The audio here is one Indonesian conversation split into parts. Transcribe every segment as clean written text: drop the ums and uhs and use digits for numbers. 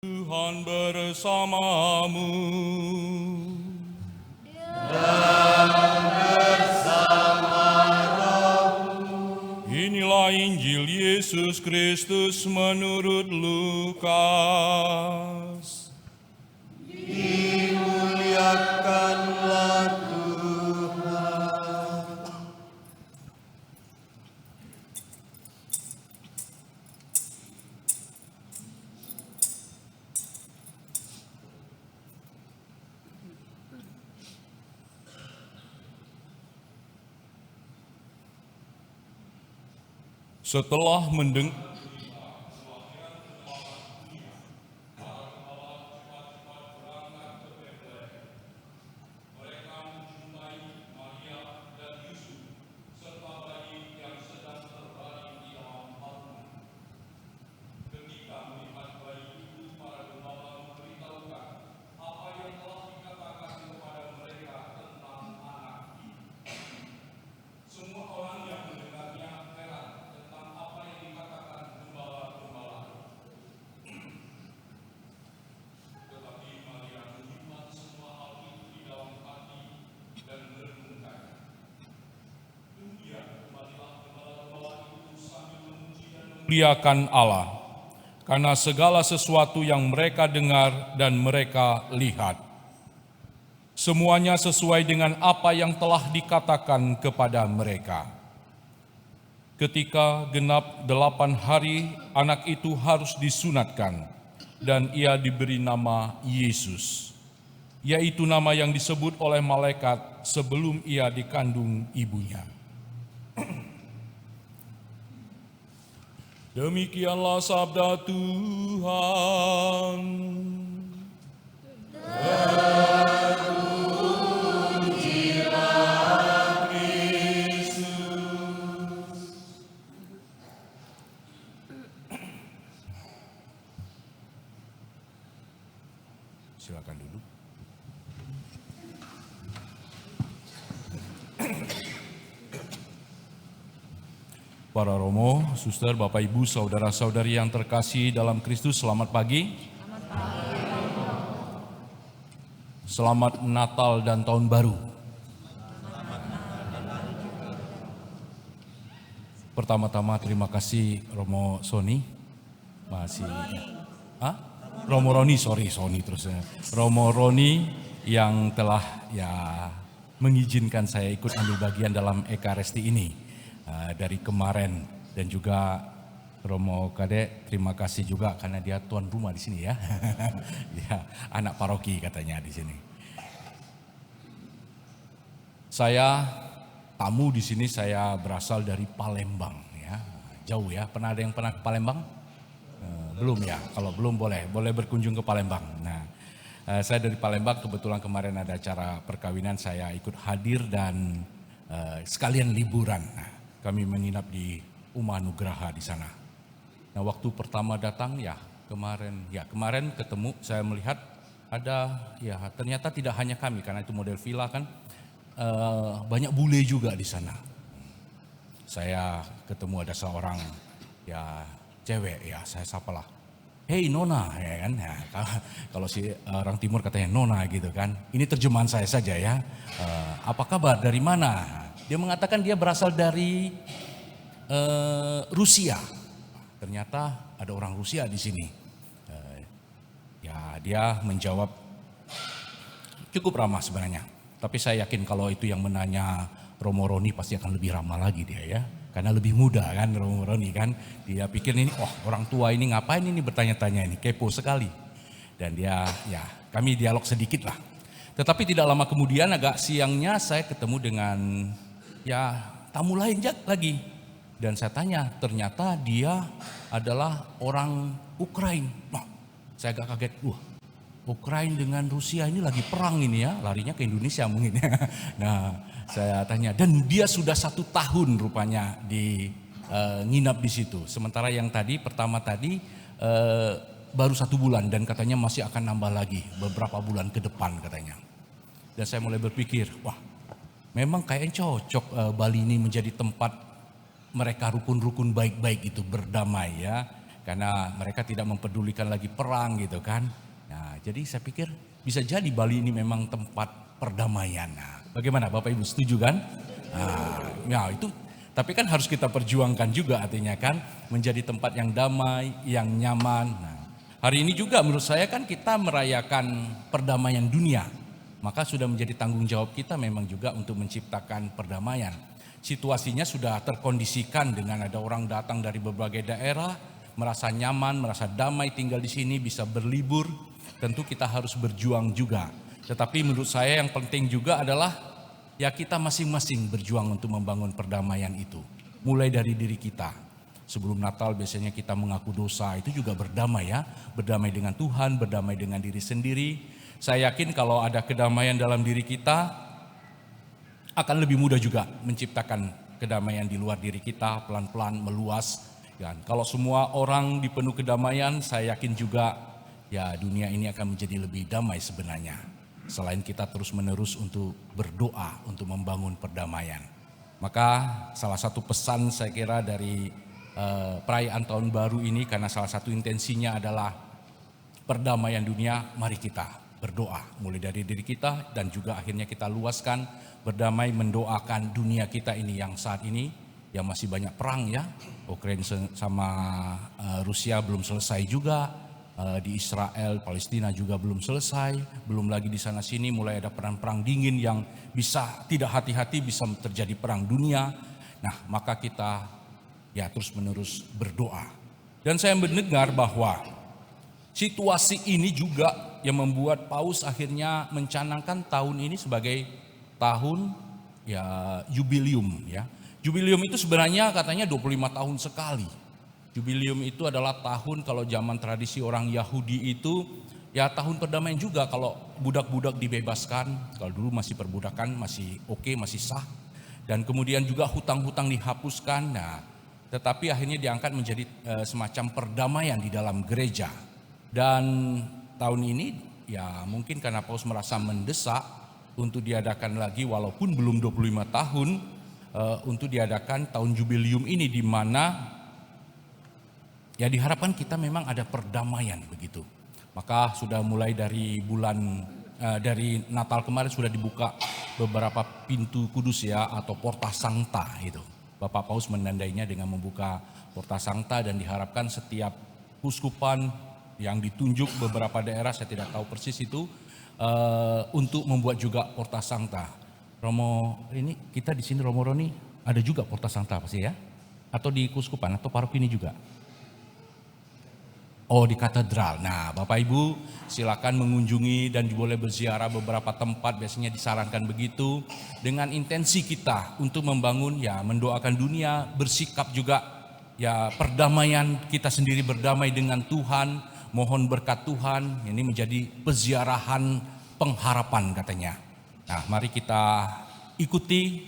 Tuhan bersamamu. Inilah Injil Yesus Kristus menurut Lukas. Dimuliakanlah Tuhan. Setelah mendengar memuliakan Allah, karena segala sesuatu yang mereka dengar dan mereka lihat, semuanya sesuai dengan apa yang telah dikatakan kepada mereka. Ketika genap 8 hari, anak itu harus disunatkan, dan ia diberi nama Yesus, yaitu nama yang disebut oleh malaikat sebelum ia dikandung ibunya. Demikianlah sabda Tuhan. Terpujilah Kristus. Silakan duduk. Para romo, suster, bapak ibu, saudara-saudari yang terkasih dalam Kristus, selamat pagi. Selamat Natal dan Tahun Baru. Pertama-tama terima kasih Romo Sony. Romo Roni, Sony terusnya. Romo Roni yang telah mengizinkan saya ikut ambil bagian dalam Ekaresti ini. Dari kemarin, dan juga Romo Kade, terima kasih juga karena dia tuan rumah di sini ya. Ya, anak paroki katanya di sini. Saya tamu di sini, saya berasal dari Palembang ya. Jauh ya. Pernah ada yang pernah ke Palembang? Belum ya. Kalau belum boleh berkunjung ke Palembang. Nah, saya dari Palembang, kebetulan kemarin ada acara perkawinan, saya ikut hadir dan sekalian liburan. Nah, kami menginap di Uma Nugraha di sana. Nah, waktu pertama datang kemarin ketemu, saya melihat ada ternyata tidak hanya kami, karena itu model villa kan, banyak bule juga di sana. Saya ketemu ada seorang cewek, saya sapalah, "Hei Nona," ya kan. Nah, kalau si orang timur katanya Nona gitu kan. Ini terjemahan saya saja ya. "Apa kabar? Dari mana?" Dia mengatakan dia berasal dari Rusia. Ternyata ada orang Rusia di sini. Dia menjawab cukup ramah sebenarnya. Tapi saya yakin kalau itu yang menanya Romo Roni pasti akan lebih ramah lagi dia ya. Karena lebih muda kan Romo Roni kan. Dia pikir ini, orang tua ini ngapain ini bertanya-tanya ini, kepo sekali. Dan dia kami dialog sedikit lah. Tetapi tidak lama kemudian agak siangnya saya ketemu dengan tamu lain lagi. Dan saya tanya, ternyata dia adalah orang Ukraina. Nah, saya agak kaget. Ukraina dengan Rusia ini lagi perang ini ya, larinya ke Indonesia mungkin ya. Nah, saya tanya, dan dia sudah 1 tahun rupanya nginap di situ. Sementara yang pertama tadi baru 1 bulan, dan katanya masih akan nambah lagi beberapa bulan ke depan katanya. Dan saya mulai berpikir, memang kayaknya cocok Bali ini menjadi tempat mereka rukun-rukun baik-baik itu berdamai ya. karena mereka tidak mempedulikan lagi perang gitu kan. Nah, jadi saya pikir bisa jadi Bali ini memang tempat perdamaian. Nah, bagaimana Bapak Ibu, setuju kan? Nah, ya itu, tapi kan harus kita perjuangkan juga, artinya kan menjadi tempat yang damai, yang nyaman. Nah, hari ini juga menurut saya kan kita merayakan perdamaian dunia. Maka sudah menjadi tanggung jawab kita memang juga untuk menciptakan perdamaian. Situasinya sudah terkondisikan dengan ada orang datang dari berbagai daerah, merasa nyaman, merasa damai tinggal di sini, bisa berlibur. Tentu kita harus berjuang juga. Tetapi menurut saya yang penting juga adalah ya kita masing-masing berjuang untuk membangun perdamaian itu. Mulai dari diri kita. Sebelum Natal biasanya kita mengaku dosa, itu juga berdamai ya. Berdamai dengan Tuhan, berdamai dengan diri sendiri. Saya yakin kalau ada kedamaian dalam diri kita, akan lebih mudah juga menciptakan kedamaian di luar diri kita, pelan-pelan meluas. Dan kalau semua orang dipenuhi kedamaian, saya yakin juga ya dunia ini akan menjadi lebih damai sebenarnya. Selain kita terus-menerus untuk berdoa, untuk membangun perdamaian. Maka salah satu pesan saya kira dari perayaan tahun baru ini, karena salah satu intensinya adalah perdamaian dunia, mari kita berdoa mulai dari diri kita dan juga akhirnya kita luaskan, berdamai mendoakan dunia kita ini yang saat ini yang masih banyak perang ya. Ukraina sama Rusia belum selesai juga, di Israel, Palestina juga belum selesai, belum lagi di sana sini mulai ada perang-perang dingin yang bisa tidak hati-hati bisa terjadi perang dunia. Nah, maka kita ya terus-menerus berdoa. Dan saya mendengar bahwa situasi ini juga yang membuat Paus akhirnya mencanangkan tahun ini sebagai tahun ya jubileum ya. Jubileum itu sebenarnya katanya 25 tahun sekali. Jubileum itu adalah tahun kalau zaman tradisi orang Yahudi itu ya tahun perdamaian juga, kalau budak-budak dibebaskan, kalau dulu masih perbudakan masih oke, masih sah. Dan kemudian juga hutang-hutang dihapuskan. Nah, tetapi akhirnya diangkat menjadi semacam perdamaian di dalam gereja. Dan tahun ini ya mungkin karena Paus merasa mendesak untuk diadakan lagi walaupun belum 25 tahun untuk diadakan tahun jubileum ini, di mana ya diharapkan kita memang ada perdamaian begitu. Maka sudah mulai dari dari Natal kemarin sudah dibuka beberapa pintu kudus ya, atau Porta Sancta itu. Bapak Paus menandainya dengan membuka Porta Sancta, dan diharapkan setiap uskupan yang ditunjuk beberapa daerah, saya tidak tahu persis itu, untuk membuat juga Porta Sancta. Romo, ini kita di sini Romo Roni ada juga Porta Sancta pasti ya? Atau di kuskupan atau paroki ini juga? Oh, di katedral. Nah, Bapak Ibu silakan mengunjungi dan boleh berziarah beberapa tempat, biasanya disarankan begitu, dengan intensi kita untuk membangun ya, mendoakan dunia, bersikap juga ya perdamaian, kita sendiri berdamai dengan Tuhan, mohon berkat Tuhan. Ini menjadi peziarahan pengharapan katanya. Nah, mari kita ikuti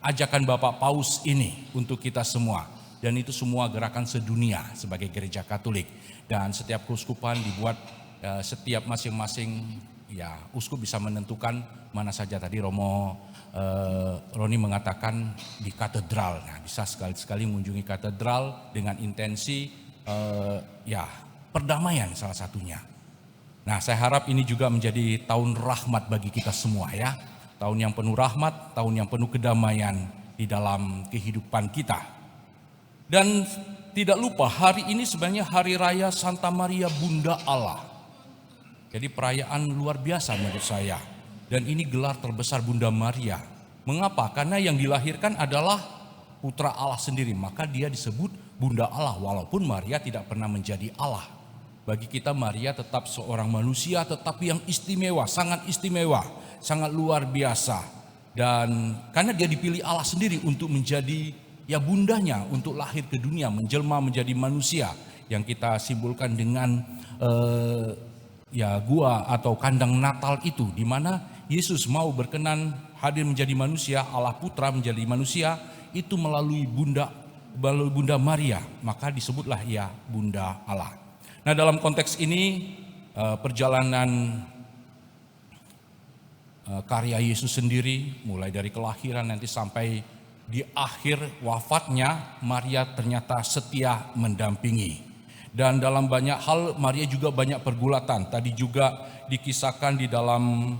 ajakan Bapak Paus ini untuk kita semua. Dan itu semua gerakan sedunia sebagai gereja Katolik. Dan setiap keuskupan dibuat setiap masing-masing ya uskup bisa menentukan mana saja. Tadi Romo Roni mengatakan di katedral. Nah, bisa sekali-sekali mengunjungi katedral dengan intensi ya perdamaian salah satunya. Nah, saya harap ini juga menjadi tahun rahmat bagi kita semua ya. Tahun yang penuh rahmat, tahun yang penuh kedamaian di dalam kehidupan kita. Dan tidak lupa hari ini sebenarnya Hari Raya Santa Maria Bunda Allah. Jadi perayaan luar biasa menurut saya. Dan ini gelar terbesar Bunda Maria. Mengapa? Karena yang dilahirkan adalah putra Allah sendiri. Maka dia disebut Bunda Allah, walaupun Maria tidak pernah menjadi Allah. Bagi kita Maria tetap seorang manusia, tetapi yang istimewa, sangat luar biasa. Dan karena dia dipilih Allah sendiri untuk menjadi ya bundanya, untuk lahir ke dunia, menjelma menjadi manusia, yang kita simbolkan dengan ya gua atau kandang Natal itu, di mana Yesus mau berkenan hadir menjadi manusia, Allah Putra menjadi manusia, itu melalui Bunda Maria, maka disebutlah ia Bunda Allah. Nah, dalam konteks ini perjalanan karya Yesus sendiri, mulai dari kelahiran nanti sampai di akhir wafatnya, Maria ternyata setia mendampingi. Dan dalam banyak hal Maria juga banyak pergulatan. Tadi juga dikisahkan di dalam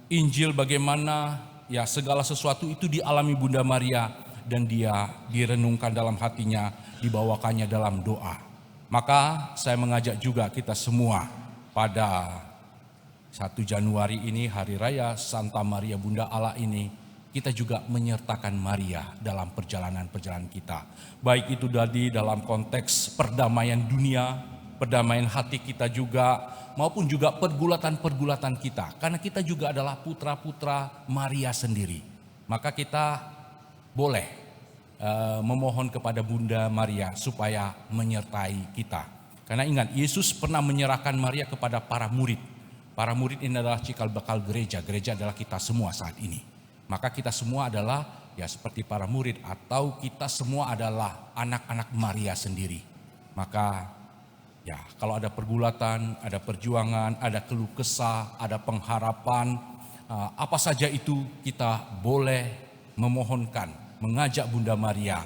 Injil bagaimana ya segala sesuatu itu dialami Bunda Maria dan dia direnungkan dalam hatinya, dibawakannya dalam doa. Maka saya mengajak juga kita semua pada 1 Januari ini, Hari Raya Santa Maria Bunda Allah ini, kita juga menyertakan Maria dalam perjalanan-perjalanan kita. Baik itu tadi dalam konteks perdamaian dunia, perdamaian hati kita juga, maupun juga pergulatan-pergulatan kita. Karena kita juga adalah putra-putra Maria sendiri. Maka kita boleh memohon kepada Bunda Maria supaya menyertai kita. Karena ingat, Yesus pernah menyerahkan Maria kepada para murid. Para murid ini adalah cikal bakal gereja. Gereja adalah kita semua saat ini. Maka kita semua adalah ya seperti para murid, atau kita semua adalah anak-anak Maria sendiri. Maka ya kalau ada pergulatan, ada perjuangan, ada keluh kesah, ada pengharapan, apa saja itu kita boleh memohonkan, mengajak Bunda Maria,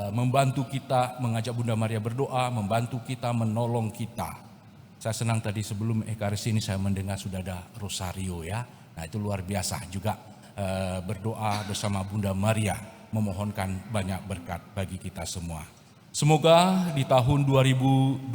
membantu kita, mengajak Bunda Maria berdoa, membantu kita, menolong kita. Saya senang tadi sebelum Ekaristi ini saya mendengar sudah ada rosario ya. Nah itu luar biasa juga. Berdoa bersama Bunda Maria, memohonkan banyak berkat bagi kita semua. Semoga di tahun 2025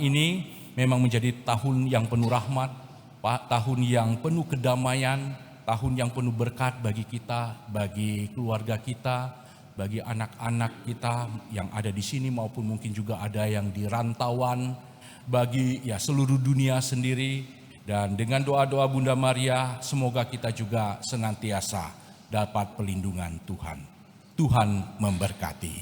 ini memang menjadi tahun yang penuh rahmat, tahun yang penuh kedamaian, tahun yang penuh berkat bagi kita, bagi keluarga kita, bagi anak-anak kita yang ada di sini maupun mungkin juga ada yang di rantauan, bagi ya seluruh dunia sendiri. Dan dengan doa-doa Bunda Maria, semoga kita juga senantiasa dapat pelindungan Tuhan. Tuhan memberkati.